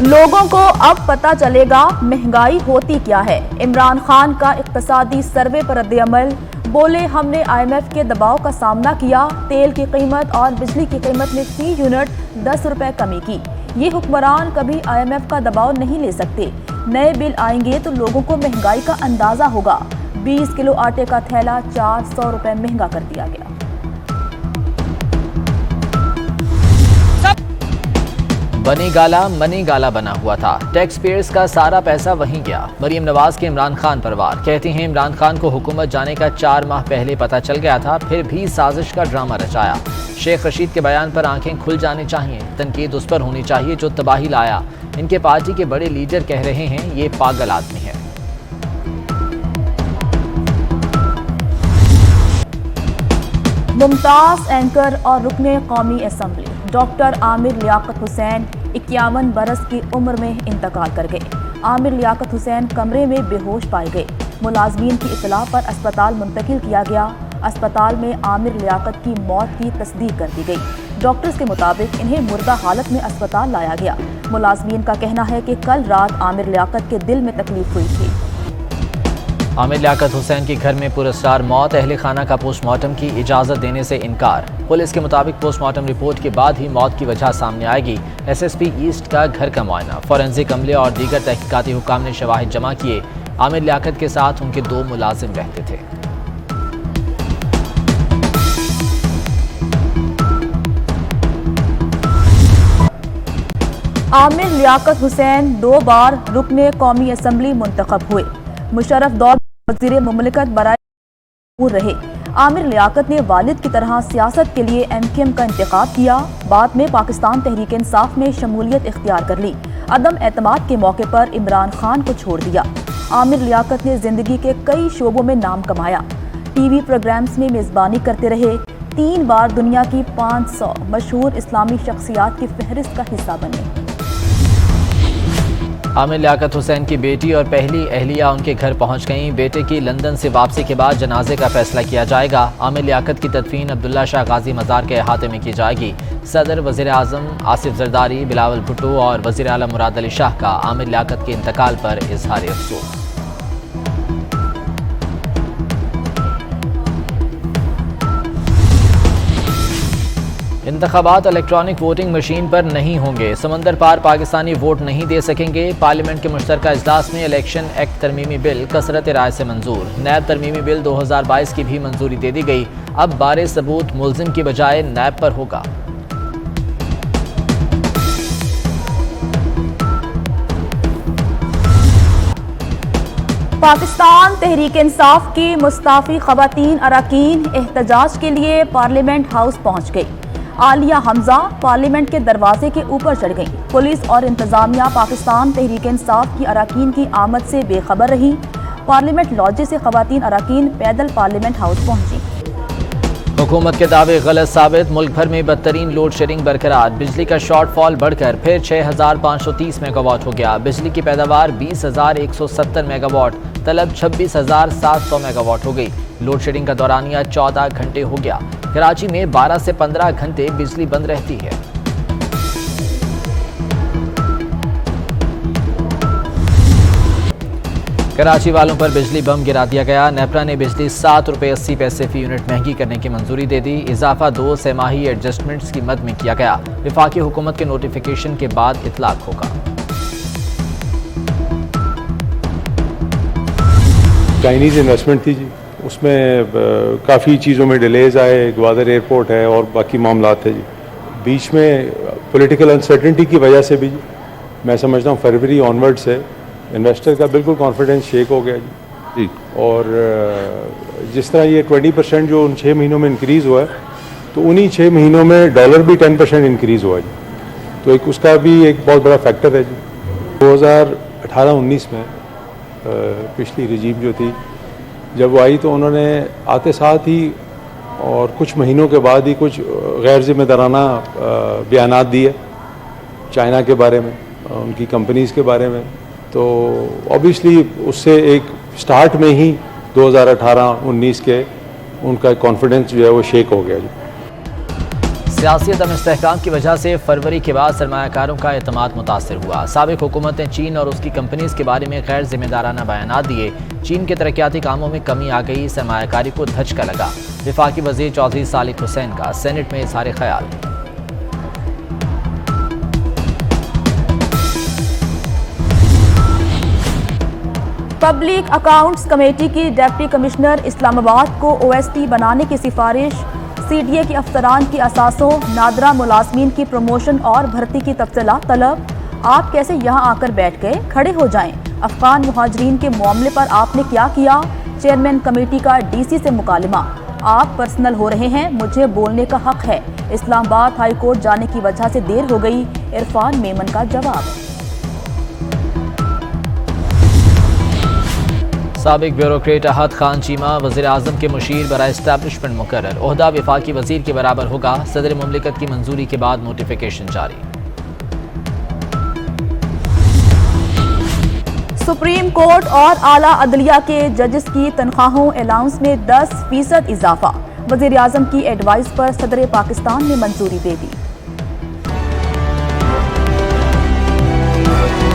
लोगों को अब पता चलेगा महंगाई होती क्या है। इमरान खान का इक्तिसादी सर्वे पर रद्द-ए-अमल। बोले, हमने IMF के दबाव का सामना किया। तेल की कीमत और बिजली की कीमत में फी यूनिट 10 रुपए कमी की। ये हुक्मरान कभी IMF का दबाव नहीं ले सकते। नए बिल आएंगे तो लोगों को महंगाई का अंदाजा होगा। 20 किलो आटे का थैला 400 रुपए महंगा कर दिया गया। बनी गाला मनी गाला बना हुआ था। टैक्स पेयर्स का सारा पैसा वहीं गया। मरीम नवाज के इमरान खान पर वार। कहती हैं, इमरान खान को हुकूमत जाने का 4 माह पहले पता चल गया था, फिर भी साजिश का ड्रामा रचाया। शेख रशीद के बयान पर आंखें खुल जानी चाहिए। तनकीद उस पर होनी चाहिए जो तबाही लाया। इनके पार्टी के बड़े लीडर कह रहे हैं ये पागल आदमी है। मुमताज एंकर और रुकने कौमी असम्बली डॉक्टर आमिर लियाकत हुसैन 51 बरस की उम्र में इंतकाल कर गए। आमिर लियाकत हुसैन कमरे में बेहोश पाए गए। मुलाजमीन की इत्तला पर अस्पताल मुंतकिल किया गया। अस्पताल में आमिर लियाकत की मौत की तस्दीक कर दी गई। डॉक्टर्स के मुताबिक इन्हें मुर्दा हालत में अस्पताल लाया गया। मुलाजमीन का कहना है कि कल रात आमिर लियाकत के दिल में तकलीफ हुई थी। आमिर लियाकत हुसैन के घर में पुरस्कार मौत। अहले खाना का पोस्टमार्टम की इजाज़त देने से इनकार। पुलिस के मुताबिक पोस्टमार्टम रिपोर्ट के बाद ही मौत की वजह सामने आएगी। SSP ईस्ट का घर का मुआयना, फॉरेंसिक अमले और दीगर तहकीकाती हुकाम ने शवाहिद जमा किए। आमिर लियाकत के साथ उनके 2 मुलाजिम रहते थे। आमिर लियाकत हुसैन 2 बार रुकने कौमी असम्बली मुंतखब हुए। मुशर्रफ दौर वज़ीर मुमलिकत बराए रहे। आमिर लियाकत ने वालिद की तरह सियासत के लिए MKM का इंतखाब किया। बाद में पाकिस्तान तहरीक इंसाफ में शमूलियत इख्तियार कर ली। अदम एतमाद के मौके पर इमरान खान को छोड़ दिया। आमिर लियाकत ने जिंदगी के कई शोबों में नाम कमाया। TV प्रोग्राम्स में मेज़बानी करते रहे। 3 बार दुनिया की 500 मशहूर इस्लामी शख्सियात की फहरिस्त का हिस्सा बने। आमिर लियाकत हुसैन की बेटी और पहली अहलिया उनके घर पहुंच गईं। बेटे की लंदन से वापसी के बाद जनाजे का फैसला किया जाएगा। आमिर लियाकत की तदफीन अब्दुल्ला शाह गाजी मज़ार के अहाते में की जाएगी। सदर, वज़ीर आज़म आसिफ जरदारी, बिलावल भुट्टो और वज़ीर आला मुराद अली शाह का आमिर लियाकत के इंतकाल पर इजहार अफसोस। इंतखाबात इलेक्ट्रॉनिक वोटिंग मशीन पर नहीं होंगे। समंदर पार पाकिस्तानी वोट नहीं दे सकेंगे। पार्लियामेंट के मुश्तरका इजलास में इलेक्शन एक्ट तरमीमी बिल कसरत राय से मंजूर। नैब तरमीमी बिल 2022 की भी मंजूरी दे दी गई। अब बारे सबूत मुल्जिम की बजाय नैब पर होगा। पाकिस्तान तहरीक इंसाफ की मुस्ताफी खवातीन अरकान एहतजाज के लिए पार्लियामेंट हाउस पहुंच गई। आलिया हमजा पार्लियामेंट के दरवाजे के ऊपर चढ़ गईं। पुलिस और इंतजामिया पाकिस्तान तहरीक इंसाफ की अरकान की आमद से बेखबर रही। पार्लियामेंट लॉन्च से खवातीन अरकान पैदल पार्लियामेंट हाउस पहुंची। हुकूमत के दावे गलत साबित। मुल्क भर में बदतरीन लोड शेडिंग बरकरार। बिजली का शॉर्टफॉल बढ़कर फिर 6530 मेगावाट हो गया। बिजली की पैदावार 20,170 मेगावाट, तलब 26,700 मेगावाट हो गई। लोड शेडिंग का दौरानिया 14 घंटे हो गया। कराची में 12 से 15 घंटे बिजली बंद रहती है। कराची वालों पर बिजली बम गिरा दिया गया। नेपरा ने बिजली 7 रुपये 80 पैसे फी यूनिट महंगी करने की मंजूरी दे दी। इजाफा 2 सेमाही एडजस्टमेंट्स की मद में किया गया। विफाकी हुकूमत के नोटिफिकेशन के बाद इतलाक होगा। चाइनीज़ इन्वेस्टमेंट थी जी, उसमें काफ़ी चीज़ों में डिलेज आए। ग्वादर एयरपोर्ट है और बाकी मामला थे जी। बीच में पॉलिटिकल अनसर्टेनिटी की वजह से भी जी, मैं समझता हूँ फरवरी ऑनवर्ड से इन्वेस्टर का बिल्कुल कॉन्फिडेंस शेक हो गया जी। और जिस तरह ये 20% जो उन 6 महीनों में इंक्रीज़ हुआ है, तो उन्हीं 6 महीनों में डॉलर भी 10% इंक्रीज़ हुआ जी। तो एक उसका भी एक बहुत बड़ा फैक्टर है जी। 2018-19 में पिछली रजीम जो थी, जब वो आई तो उन्होंने आते साथ ही और कुछ महीनों के बाद ही कुछ गैर जिम्मेदाराना बयानात दिए चाइना के बारे में, उनकी कंपनीज़ के बारे में। तो ऑब्वियसली उससे एक स्टार्ट में ही 2018-19 के उनका कॉन्फिडेंस जो है वो शेक हो गया जी। सियासी अदम इस्तेहकाम की वजह से फरवरी के बाद सरमायाकारों का एतमाद मुतासर हुआ। साबिक हुकूमत ने चीन और उसकी कंपनीज के बारे में गैर जिम्मेदाराना बयानात दिए। चीन के तरक्याती कामों में कमी आ गई, सरमायाकारी को धचका लगा। विफाकी वजीर चौधरी सालिक हुसैन का सेनेट में इजहार ख्याल। पब्लिक अकाउंट्स कमेटी की डिप्टी कमिश्नर इस्लामाबाद को ओएसटी बनाने की सिफारिश। सीडीए के अफसरान की असासों नादरा मुलाजमीन की प्रमोशन और भर्ती की तफसीलात तलब। आप कैसे यहाँ आकर बैठ गए, खड़े हो जाएं। अफगान मुहाजिरीन के मामले पर आपने क्या किया। चेयरमैन कमेटी का डीसी से मुकालमा। आप पर्सनल हो रहे हैं, मुझे बोलने का हक है। इस्लामाबाद हाई कोर्ट जाने की वजह से देर हो गई, इरफान मेमन का जवाब। साबिक ब्यूरोक्रेट अहद खान चीमा वज़ीर आज़म के मुशीर बराए एस्टैब्लिशमेंट मुकर्रर। ओहदा विफाकी वज़ीर के बराबर होगा। सदर मुमलिकत की मंजूरी के बाद नोटिफिकेशन जारी। सुप्रीम कोर्ट और आला अदलिया के जजेस की तनख्वाहों अलाउंस में 10% इजाफा। वज़ीर आज़म की एडवाइस पर सदर पाकिस्तान ने मंजूरी दे दी।